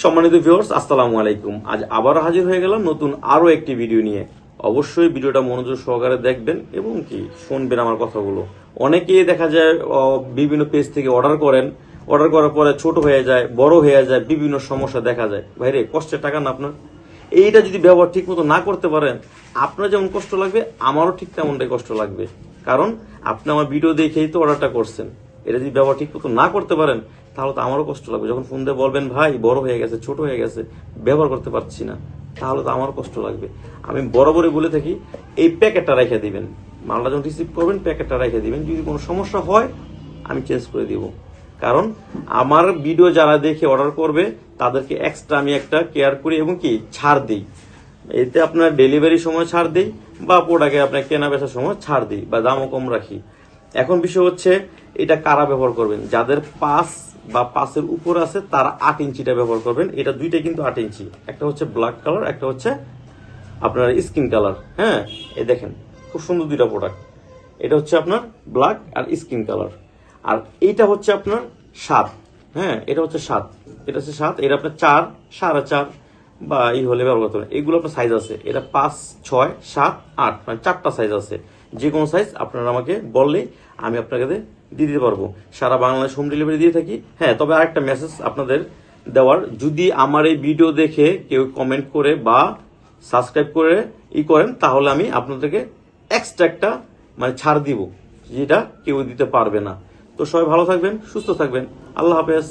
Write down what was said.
সম্মানিত ভিউয়ার্স, আসসালামু আলাইকুম। আজ আবার হাজির হয়ে গেলাম নতুন আরো একটি ভিডিও নিয়ে। অবশ্যই ভিডিওটা মনোযোগ সহকারে দেখবেন এবং কি শুনবেন আমার কথাগুলো। অনেকেই দেখা যায় বিভিন্ন পেজ থেকে অর্ডার করার পরে ছোট হয়ে যায়, বড় হয়ে যায়, বিভিন্ন সমস্যা দেখা যায়। ভাইরে, কষ্টের টাকা না আপনার। এইটা যদি ব্যবহার ঠিক মতো না করতে পারেন, আপনার যেমন কষ্ট লাগবে আমারও ঠিক তেমনটাই কষ্ট লাগবে। কারণ আপনি আমার ভিডিও দেখেই তো অর্ডারটা করছেন। এটা যদি ব্যবহার ঠিক মতো না করতে পারেন তাহলে তো আমারও কষ্ট লাগবে। যখন ফোন দিয়ে বলবেন ভাই বড় হয়ে গেছে, ছোট হয়ে গেছে, ব্যবহার করতে পারছি না, তাহলে তো আমারও কষ্ট লাগবে। আমি বরাবরই বলে থাকি, এই প্যাকেটটা রেখে দিবেন। মালটা যখন রিসিভ করবেন প্যাকেটটা রেখে দিবেন। যদি কোনো সমস্যা হয় আমি চেঞ্জ করে দিব। কারণ আমার ভিডিও যারা দেখে অর্ডার করবে তাদেরকে এক্সট্রা আমি একটা কেয়ার করি এবং কি ছাড় দিই। এতে আপনার ডেলিভারি সময় ছাড় দিই বা প্রোডাক্টে আপনার কেনা বেচার সময় ছাড় দিই বা দামও কম রাখি। এখন বিষয় হচ্ছে এটা কারা ব্যবহার করবেন। যাদের 5 বা 5-এর উপর আছে তারা 8 ইঞ্চিটা ব্যবহার করবেন। এটা দুইটা কিন্তু 8 ইঞ্চি। একটা হচ্ছে ব্ল্যাক কালার, একটা হচ্ছে আপনার স্কিন কালার। হ্যাঁ, এই দেখেন খুব সুন্দর দুইটা প্রোডাক্ট। এটা হচ্ছে আপনার ব্ল্যাক আর স্কিন কালার। আর এইটা হচ্ছে আপনার 7। হ্যাঁ, এটা হচ্ছে 7। এটা হচ্ছে 7। এটা আপনার 4, 4.5 বা এই হলে ব্যবহার করতে পারেন। এগুলো আপনার সাইজ আছে। এটা 5, 6, 7, 8 মানে 4টা সাইজ আছে। যে কোনো সাইজ আপনারা আমাকে বললেই আমি আপনাকে দিয়ে দিতে পারবো। সারা বাংলাদেশ হোম ডেলিভারি দিয়ে থাকি। হ্যাঁ, তবে আরেকটা মেসেজ আপনাদের দেওয়ার, যদি আমার এই ভিডিও দেখে কেউ কমেন্ট করে বা সাবস্ক্রাইব করে করেন তাহলে আমি আপনাদেরকে এক্সট্রা একটা মানে ছাড় দিব, যেটা কেউ দিতে পারবে না। তো সবাই ভালো থাকবেন, সুস্থ থাকবেন। আল্লাহ হাফেজ।